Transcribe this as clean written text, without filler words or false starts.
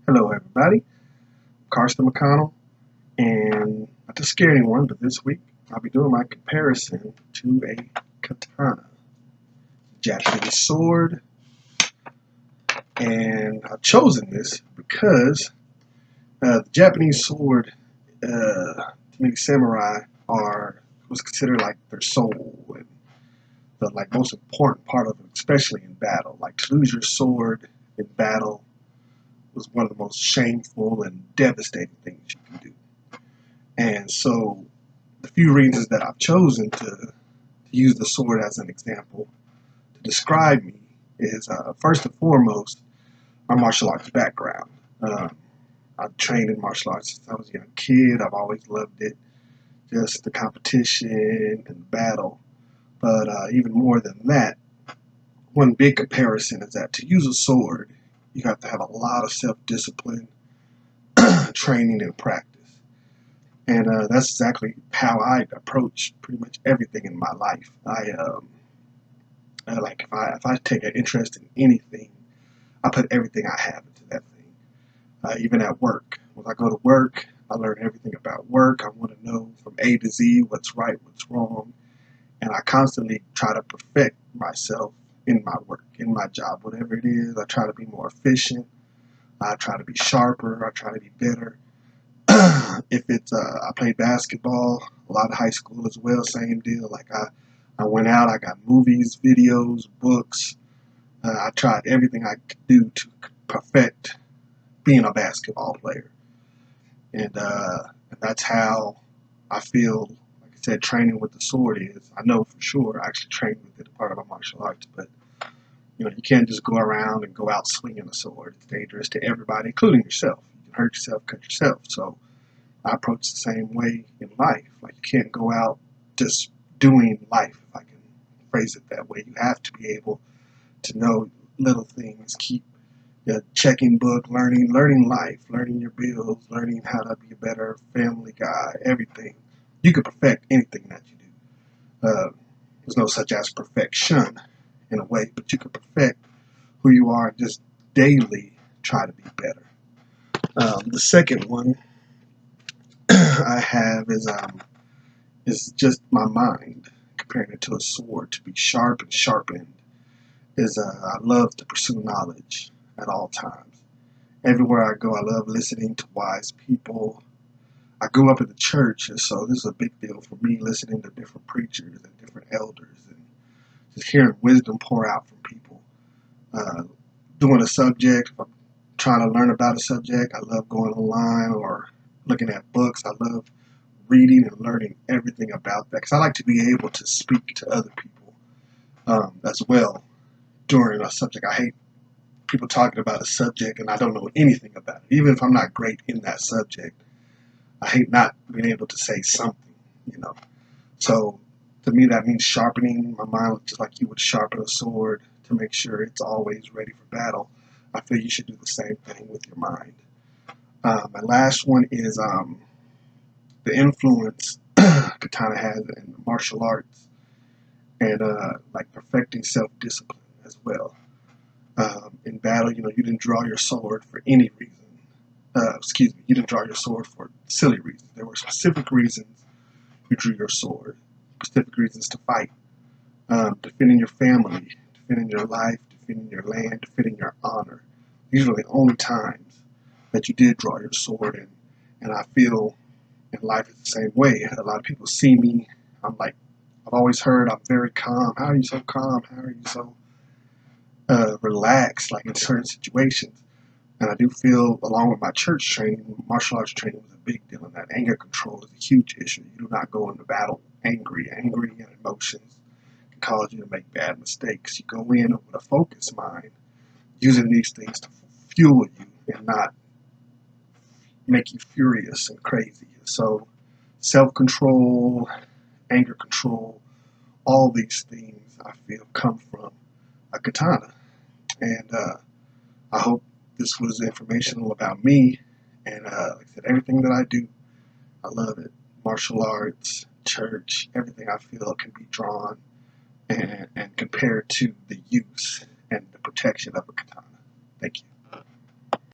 Hello, everybody. I'm Carson McConnell, and not to scare anyone, but this week I'll be doing my comparison to a katana, Japanese sword, and I've chosen this because the Japanese sword, to many samurai, was considered like their soul and the most important part of it, especially in battle. Like to lose your sword in battle was one of the most shameful and devastating things you can do. And so the few reasons that I've chosen to use the sword as an example to describe me is first and foremost my martial arts background. I've trained in martial arts since I was a young kid. I've always loved it, just the competition and the battle. But even more than that, one big comparison is that to use a sword, you have to have a lot of self-discipline, training, and practice. And that's exactly how I approach pretty much everything in my life. If I take an interest in anything, I put everything I have into that thing. Even at work, when I go to work, I learn everything about work. I want to know from A to Z what's right, what's wrong, and I constantly try to perfect myself in my work, in my job, whatever it is. I try to be more efficient. I try to be sharper. I try to be better. If it's I played basketball, a lot of high school as well, same deal. I went out, I got movies, videos, books. I tried everything I could do to perfect being a basketball player, and that's how I feel. Like I said, training with the sword is. I know for sure. I actually trained with it, a part of my martial arts, but you can't just go around and go out swinging a sword. It's dangerous to everybody, including yourself. You can hurt yourself, cut yourself. So I approach the same way in life. Like you can't go out just doing life, if I can phrase it that way. You have to be able to know little things, keep your checking book, learning life, learning your bills, learning how to be a better family guy, everything. You can perfect anything that you do. There's no such as perfection in a way, but you can perfect who you are and just daily try to be better. The second one I have is just my mind, comparing it to a sword to be sharp and sharpened. I love to pursue knowledge at all times. Everywhere I go, I love listening to wise people. I grew up in the church, and so this is a big deal for me, listening to different preachers and different elders and just hearing wisdom pour out from people. Uh, Doing a subject, if I'm trying to learn about a subject, I love going online or looking at books. I love reading and learning everything about that because I like to be able to speak to other people as well during a subject. I hate people talking about a subject and I don't know anything about it. Even if I'm not great in that subject, I hate not being able to say something, you know. So to me, that means sharpening my mind just like you would sharpen a sword to make sure it's always ready for battle. I feel you should do the same thing with your mind. My last one is the influence katana has in martial arts and like perfecting self-discipline as well. In battle, you didn't draw your sword for any reason. Excuse me, you didn't draw your sword for silly reasons. There were specific reasons you drew your sword, specific reasons to fight, defending your family, defending your life, defending your land, defending your honor. These were the only times that you did draw your sword, and I feel in life it's the same way. A lot of people see me, I'm like, I've always heard I'm very calm. How are you so calm? How are you so relaxed, like in certain situations? And I do feel, along with my church training, martial arts training was a big deal in that. Anger control is a huge issue. You do not go into battle angry. Angry and emotions can cause you to make bad mistakes. You go in with a focused mind, using these things to fuel you and not make you furious and crazy. So, self-control, anger control, all these things I feel come from a katana. And I hope this was informational about me. And like I said, everything that I do, I love it. Martial arts, church, everything I feel can be drawn and compared to the use and the protection of a katana.